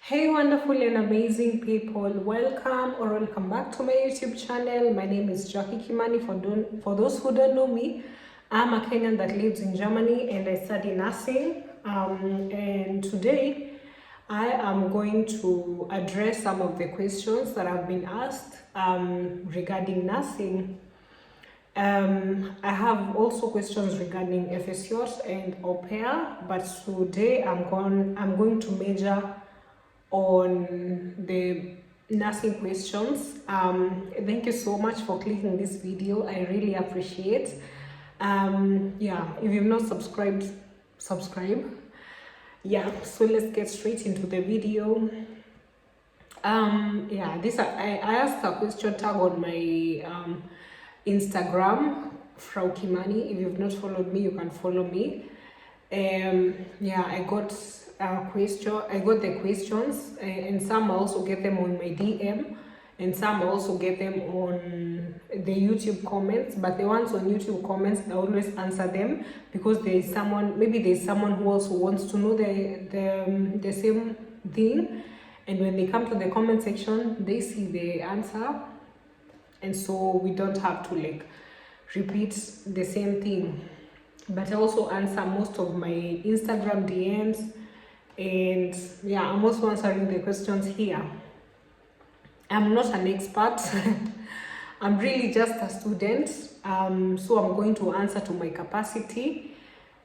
Hey wonderful and amazing people, welcome back to my YouTube channel. My name is Jackie Kimani. For those who don't know me, I'm a Kenyan that lives in Germany and I study nursing. And today I am going to address some of the questions that have been asked regarding nursing. I have also questions regarding FSCOs and au pair, but today I'm going to major on the nursing questions. Thank you so much for clicking this video. I really appreciate. Yeah, if you've not subscribed, subscribe. Yeah, so let's get straight into the video. Yeah, I asked a question tag on my Instagram, Frau Kimani. If you've not followed me, you can follow me. Yeah, I got the questions, and some I also get them on my DM, and some I also get them on the YouTube comments. But the ones on YouTube comments, I always answer them because there's someone who also wants to know the same thing, and when they come to the comment section, they see the answer, and so we don't have to repeat the same thing. But I also answer most of my Instagram DMs, and yeah, I'm also answering the questions here. I'm not an expert. I'm really just a student, so I'm going to answer to my capacity.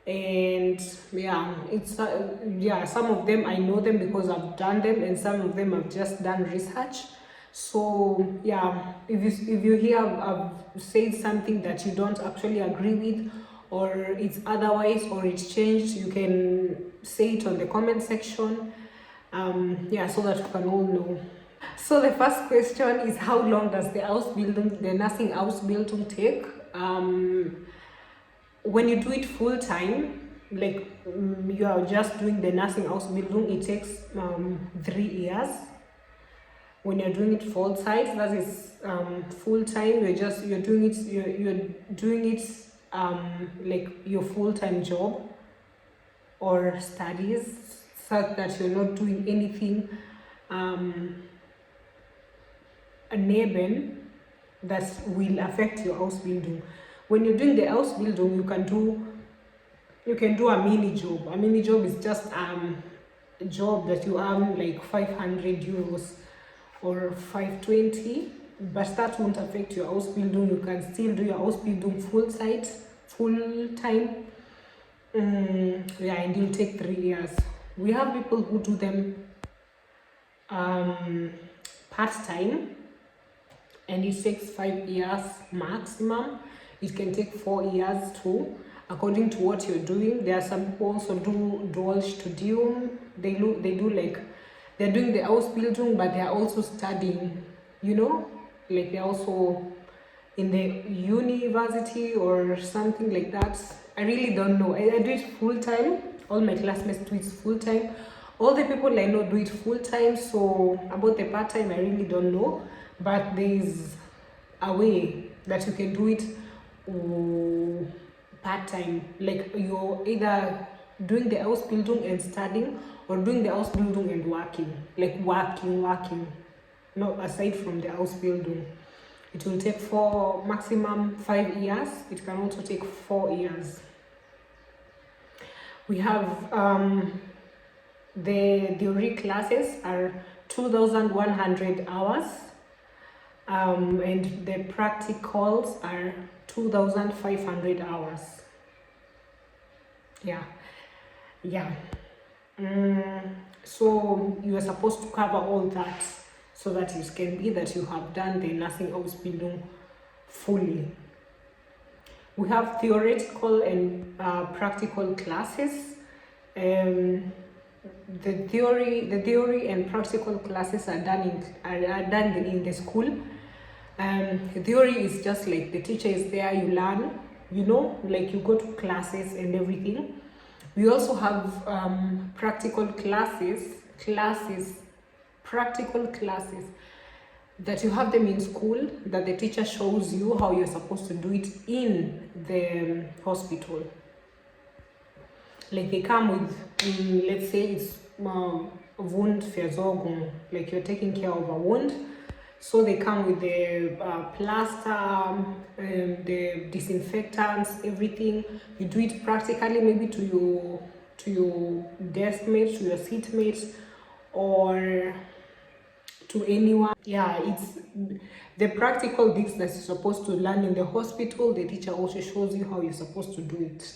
And yeah, some of them I know them because I've done them, and some of them I've just done research. So yeah, if you hear I've said something that you don't actually agree with, or it's otherwise, or it's changed, you can say it on the comment section. Yeah, so that we can all know. So the first question is, how long does the nursing Ausbildung take? When you do it full time, you are just doing the nursing Ausbildung, it takes 3 years. When you're doing it full time, that is full time, you're doing it like your full-time job or studies, such that you're not doing anything neben that will affect your Ausbildung. When you're doing the Ausbildung, you can do a mini job. A mini job is just a job that you earn like 500 euros or 520, but that won't affect your Ausbildung. You can still do your Ausbildung full time. Yeah, and it'll take 3 years. We have people who do them part-time, and it takes 5 years maximum. It can take 4 years too, according to what you're doing. There are some people also do dual studium. They're doing the Ausbildung, but they're also studying, they're also in the university or something like that. I really don't know. I do it full time. All my classmates do it full time. All the people I know do it full time. So about the part time, I really don't know. But there's a way that you can do it part time. Like you're either doing the Ausbildung and studying, or doing the Ausbildung and working. Like working. No, aside from the Ausbildung. It will take maximum 5 years. It can also take 4 years. We have the theory classes are 2,100 hours, and the practicals are 2,500 hours. Yeah. So you are supposed to cover all that, so that it can be that you have done the nursing Ausbildung fully. We have theoretical and practical classes. The theory and practical classes are done in the school. Theory is just like the teacher is there, you learn, you go to classes and everything. We also have practical classes that you have them in school, that the teacher shows you how you're supposed to do it in the hospital. Like they come with, let's say it's Wundversorgung, like you're taking care of a wound. So they come with the plaster, the disinfectants, everything. You do it practically, maybe to your desk mate, to your seatmate, or to anyone. Yeah, it's the practical things that you're supposed to learn in the hospital. The teacher also shows you how you're supposed to do it.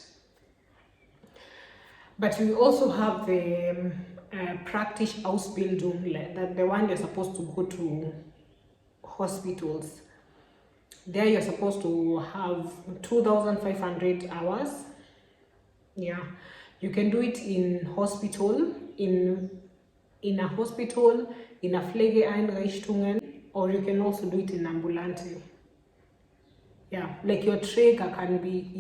But we also have the praktisch Ausbildung, like that, the one you're supposed to go to hospitals. There you're supposed to have 2,500 hours. Yeah, you can do it in hospital, in a hospital, in a Pflegeeinrichtungen, or you can also do it in ambulante. Yeah, like your Träger can be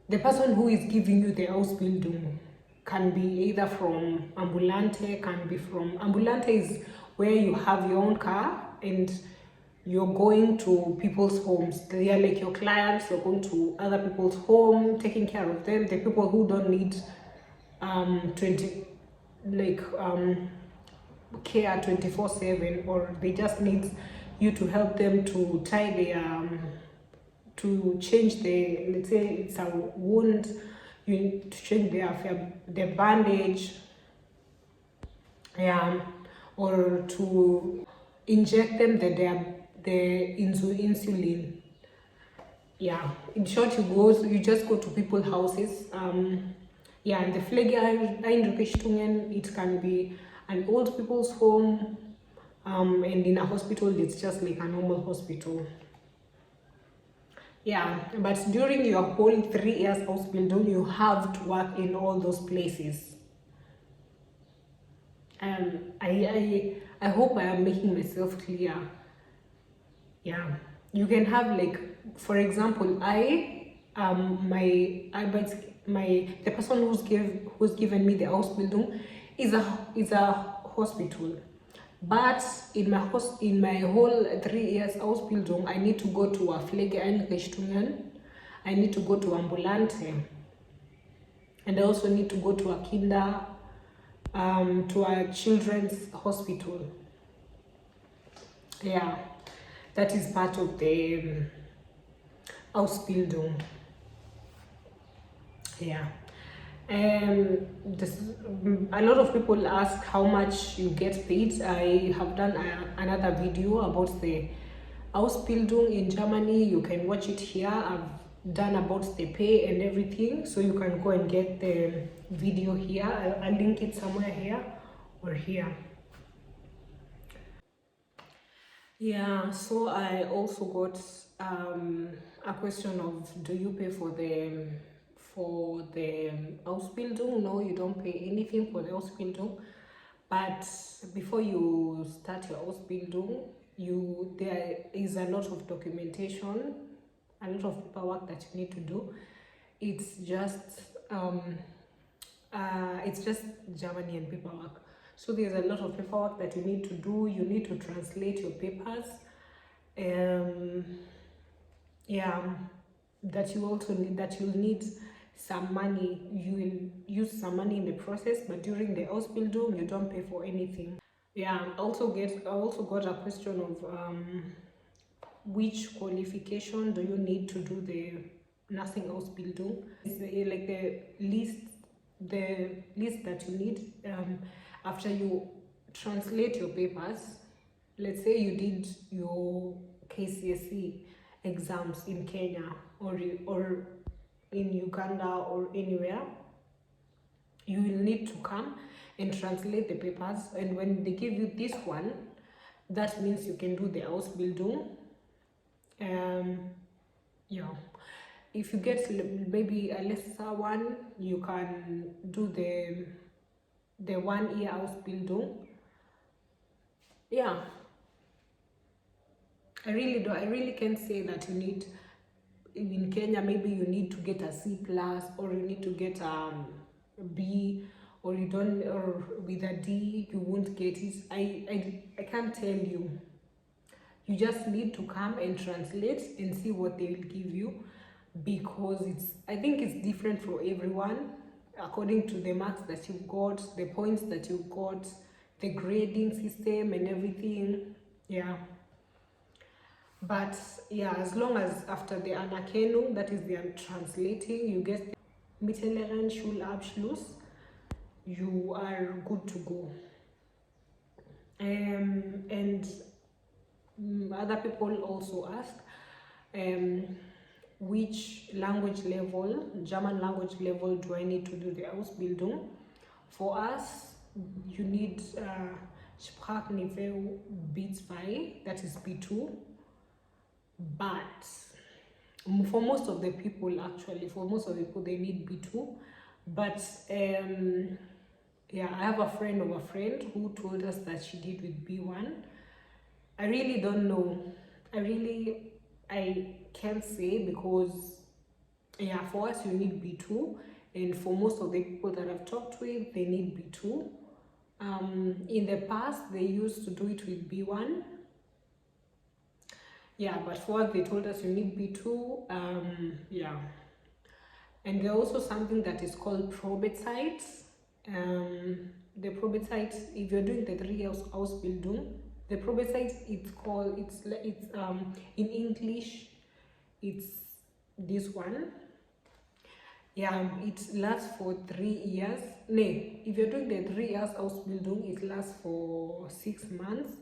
the person who is giving you the Ausbildung can be either from ambulante, can be from ambulante is where you have your own car and you're going to people's homes. They are like your clients. You're going to other people's home, taking care of them. The people who don't need 20 like care 24/7, or they just need you to help them to tie their to change the, let's say it's a wound, you need to change their bandage, yeah, or to inject them the insulin. Yeah, in short, you just go to people's houses. Yeah, and the Pflegeeinrichtungen, it can be an old people's home, and in a hospital it's just like a normal hospital. Yeah, but during your whole 3 years Ausbildung, you have to work in all those places. I hope I am making myself clear. Yeah, you can have, like, for example, the person who's given me the Ausbildung is a hospital. But in my whole 3 years Ausbildung, I need to go to a Pflegeeinrichtungen, I need to go to ambulante, and I also need to go to a children's hospital. Yeah, that is part of the Ausbildung. Yeah. A lot of people ask how much you get paid. I have done another video about the Ausbildung in Germany. You can watch it here. I've done about the pay and everything, so you can go and get the video here. I'll link it somewhere here or here. Yeah, so I also got a question of, do you pay for the Ausbildung? No, you don't pay anything for the Ausbildung. But before you start your Ausbildung, there is a lot of documentation, a lot of paperwork that you need to do. It's just Germany paperwork. So there's a lot of paperwork that you need to do. You need to translate your papers. Yeah, that you'll need some money. You will use some money in the process, but during the Ausbildung, you don't pay for anything. Yeah, I also got a question of which qualification do you need to do the nursing Ausbildung? It's like the list that you need after you translate your papers. Let's say you did your KCSE exams in Kenya or in Uganda or anywhere. You will need to come and translate the papers, and when they give you this one, that means you can do the Ausbildung. Yeah, if you get maybe a lesser one, you can do the 1 year Ausbildung. Yeah, I really can't say that you need, in Kenya maybe you need to get a C plus, or you need to get a B, or you don't, or with a D you won't get it. I can't tell you. You just need to come and translate and see what they will give you, because I think it's different for everyone. according to the marks that you got, the points that you got, the grading system and everything. Yeah. But yeah, as long as after the Anerkennung, that is the translating, you get the mittleren Schulabschluss, you are good to go. And other people also ask which language level, German language level, do I need to do the Ausbildung? For us, you need Sprachniveau B2, that is B2. But for most of the people, actually, for most of the people, they need B2. But yeah, I have a friend of a friend who told us that she did with B1. I really don't know. I can't say, because yeah, for us you need B2, and for most of the people that I've talked with, they need B2. In the past, they used to do it with B1. Yeah, but for us, they told us you need B2. Yeah. And there's also something that is called Probezeit. The Probezeit, if you're doing the 3 years Ausbildung, the Probezeit, it's in English, it's this one. Yeah, it lasts for 3 years. No, if you're doing the 3 years Ausbildung, it lasts for 6 months.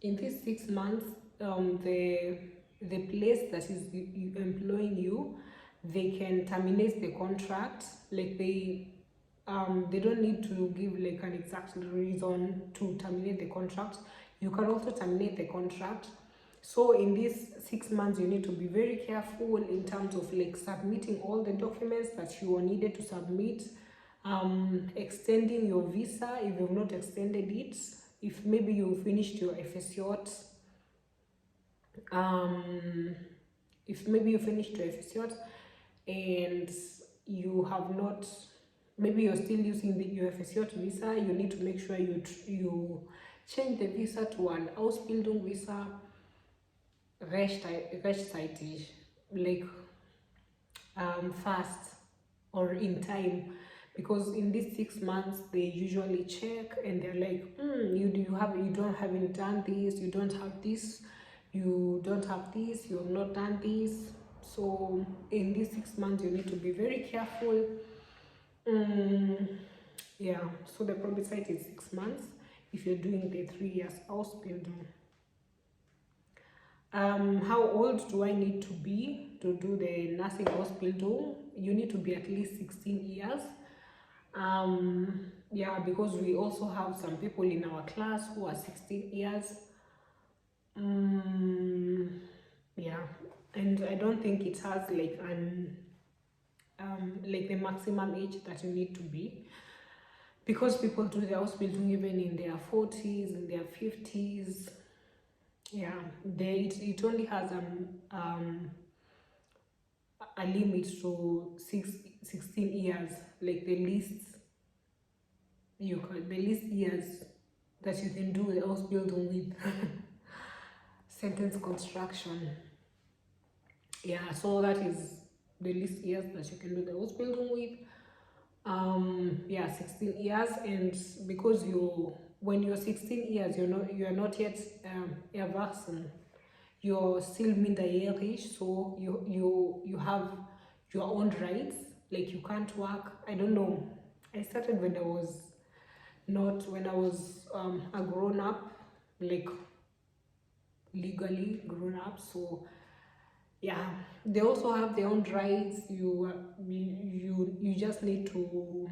In these 6 months, the place that is employing you, they can terminate the contract. Like they don't need to give like an exact reason to terminate the contract. You can also terminate the contract. So in these 6 months, you need to be very careful in terms of like submitting all the documents that you are needed to submit, extending your visa if you've not extended it. If maybe you finished your FSJ, if maybe you finished your FSJ and you have not, maybe you're still using your FSJ visa, you need to make sure you change the visa to an Ausbildung visa rechtzeitig, like fast or in time, because in these 6 months they usually check and they're like, you haven't done this, you don't have this, you have not done this. So in these 6 months you need to be very careful. Yeah, so the Probezeit is 6 months if you're doing the 3 years Ausbildung. How old do I need to be to do the nursing Ausbildung? You need to be at least 16 years. Yeah, because we also have some people in our class who are 16 years. Yeah, and I don't think it has like like the maximum age that you need to be, because people do the Ausbildung even in their 40s, in their 50s. Yeah, it only has a limit to 16 years, like the least years that you can do the Ausbildung with. Sentence construction. Yeah, so that is the least years that you can do the Ausbildung with. Yeah, 16 years, and because when you're 16 years, you're not yet erwachsen. You're still minderjährig, so you have your own rights. Like you can't work. I don't know. I started when I was a grown up, like legally grown up. So yeah, they also have their own rights. You just need to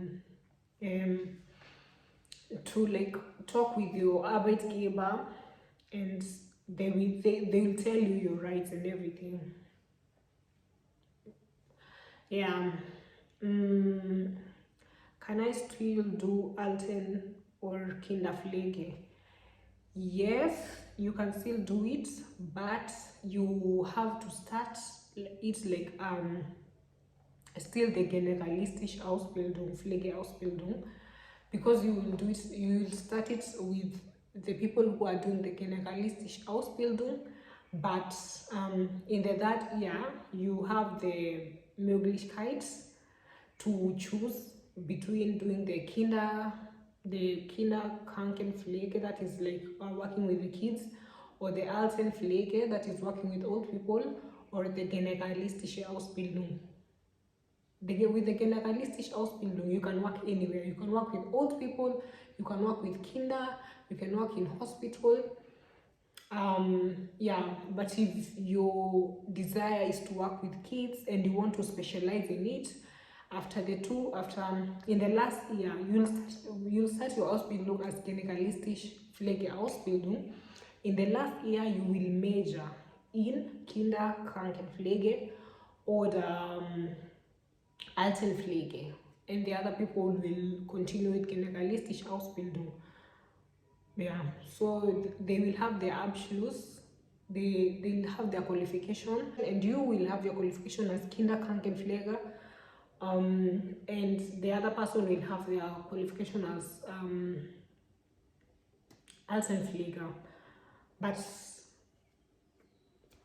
like talk with your Arbeitgeber, and they will tell you your rights and everything. Yeah. Can I still do Alten or Kinderpflege? Yes, you can still do it, but you have to start it like still the generalistische Ausbildung, Pflegeausbildung, because you will start it with the people who are doing the generalistische Ausbildung, but in the third year you have the Möglichkeit to choose between doing the Kinderkrankenpflege, that is like working with the kids, or the Altenpflege, that is working with old people, or the generalistische Ausbildung. With the generalistische Ausbildung, you can work anywhere. You can work with old people, you can work with kinder, you can work in hospital. Yeah, but if your desire is to work with kids and you want to specialize in it, in the last year, you'll start your Ausbildung as generalistisch Pflegeausbildung. In the last year, you will major in Kinderkrankenpflege or Altenpflege, and the other people will continue with generalistische Ausbildung. Yeah, so they will have their Abschluss, they'll have their qualification, and you will have your qualification as Kinderkrankenpfleger, and the other person will have their qualification as Altenpfleger. But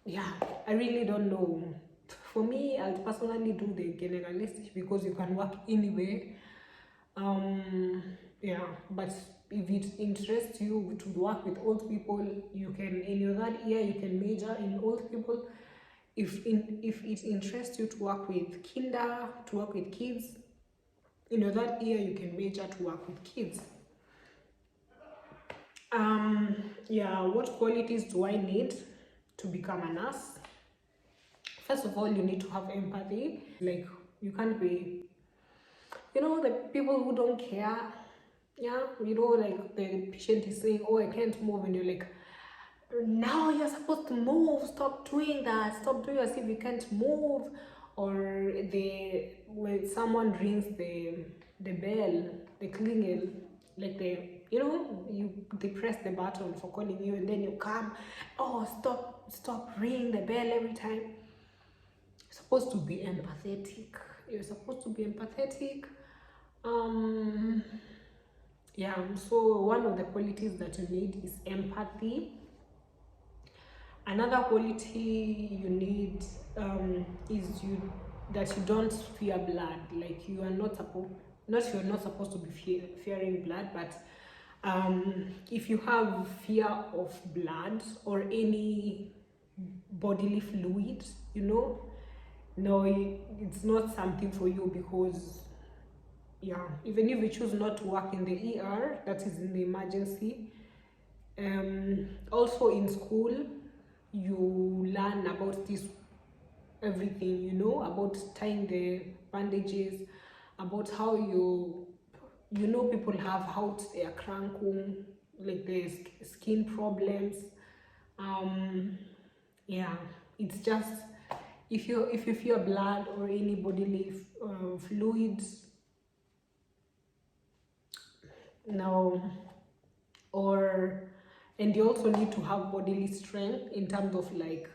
yeah, I really don't know. For me, I'll personally do the generalistic because you can work anywhere. Yeah, but if it interests you to work with old people, you can, in your third year, you can major in old people. If it interests you to work with to work with kids, in your third year, you can major to work with kids. Yeah, what qualities do I need to become a nurse? First of all, you need to have empathy. Like, you can't be, the people who don't care. Yeah, like the patient is saying, oh, I can't move, and you're like, now you're supposed to move, stop doing that, stop doing as if you can't move. Or when someone rings the bell, the klingel, like they press the button for calling you, and then you come, oh, stop ringing the bell every time. You're supposed to be empathetic. Yeah, so one of the qualities that you need is empathy. Another quality you need is that you don't fear blood. Like, you're not supposed to be fearing blood, but if you have fear of blood or any bodily fluid, no, it's not something for you, because yeah, even if you choose not to work in the ER, that is in the emergency, also in school you learn about this everything, about tying the bandages, about how people have Hauterkrankung, like the skin problems. Yeah, it's just, if you feel blood or any bodily fluids, no. And you also need to have bodily strength in terms of, like,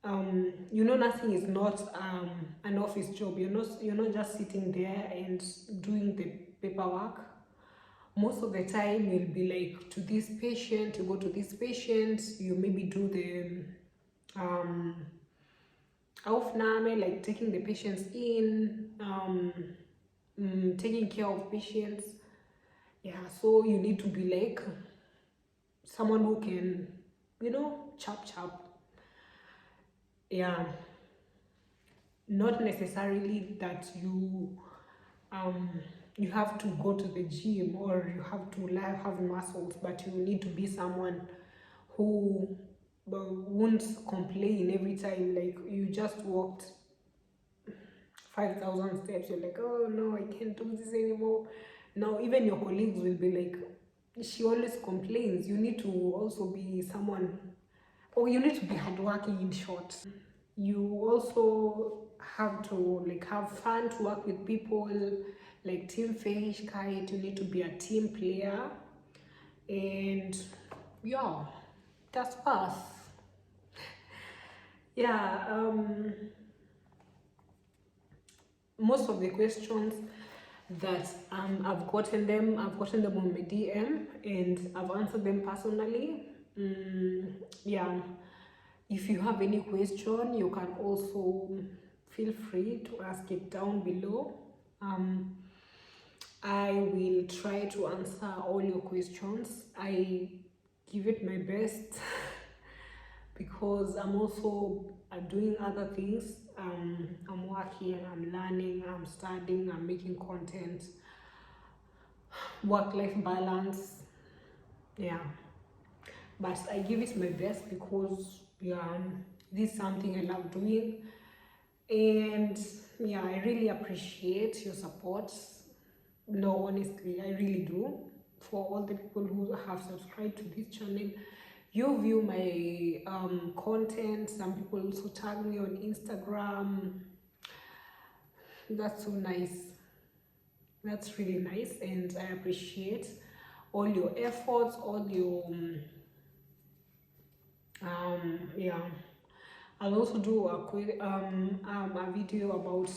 nothing is not an office job. You're not just sitting there and doing the paperwork. Most of the time you'll be like, to this patient, you go to this patient, you maybe do the Aufnahme, like taking the patients in, taking care of patients. Yeah, so you need to be like someone who can, chop. Yeah, not necessarily that you have to go to the gym or you have to have muscles, but you need to be someone who won't complain every time, like, you just walked 5,000 steps, you're like, oh no, I can't do this anymore. Now even your colleagues will be like, she always complains. You need to also be someone, or you need to be hardworking, in short. You also have to, like, have fun, to work with people, like Teamfähigkeit. You need to be a team player, and yeah, that's us. Yeah, most of the questions that I've gotten them on my DM, and I've answered them personally. Yeah, if you have any question, you can also feel free to ask it down below. I will try to answer all your questions. I give it my best because I'm also doing other things. I'm working, I'm learning, I'm studying, I'm making content, work-life balance. Yeah, but I give it my best because yeah, this is something I love doing, and yeah, I really appreciate your support. No, honestly, I really do. For all the people who have subscribed to this channel, you view my content. Some people also tag me on Instagram. That's so nice. That's really nice, and I appreciate all your efforts, all your yeah. I'll also do a quick a video about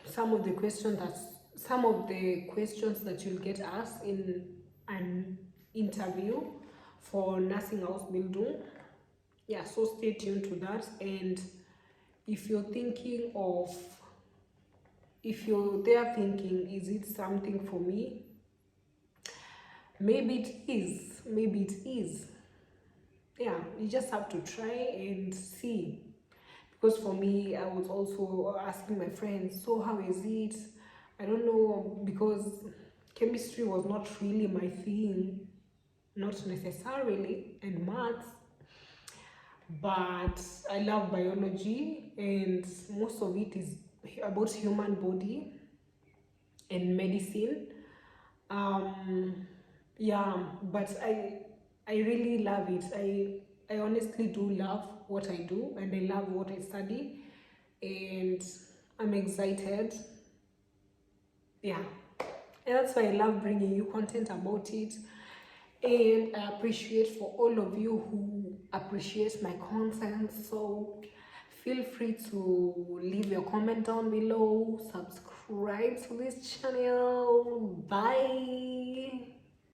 some of the questions that you'll get asked in an interview for nursing Ausbildung. Yeah, so stay tuned to that. And if you're thinking of, if you're there thinking, is it something for me? Maybe it is. Maybe it is. Yeah, you just have to try and see. Because for me, I was also asking my friends, so how is it? I don't know, because chemistry was not really my thing, not necessarily, and maths, but I love biology, and most of it is about human body and medicine. Yeah, but I really love it. I honestly do love what I do, and I love what I study, and I'm excited. Yeah, and that's why I love bringing you content about it. And I appreciate for all of you who appreciate my content. So feel free to leave your comment down below, subscribe to this channel. Bye.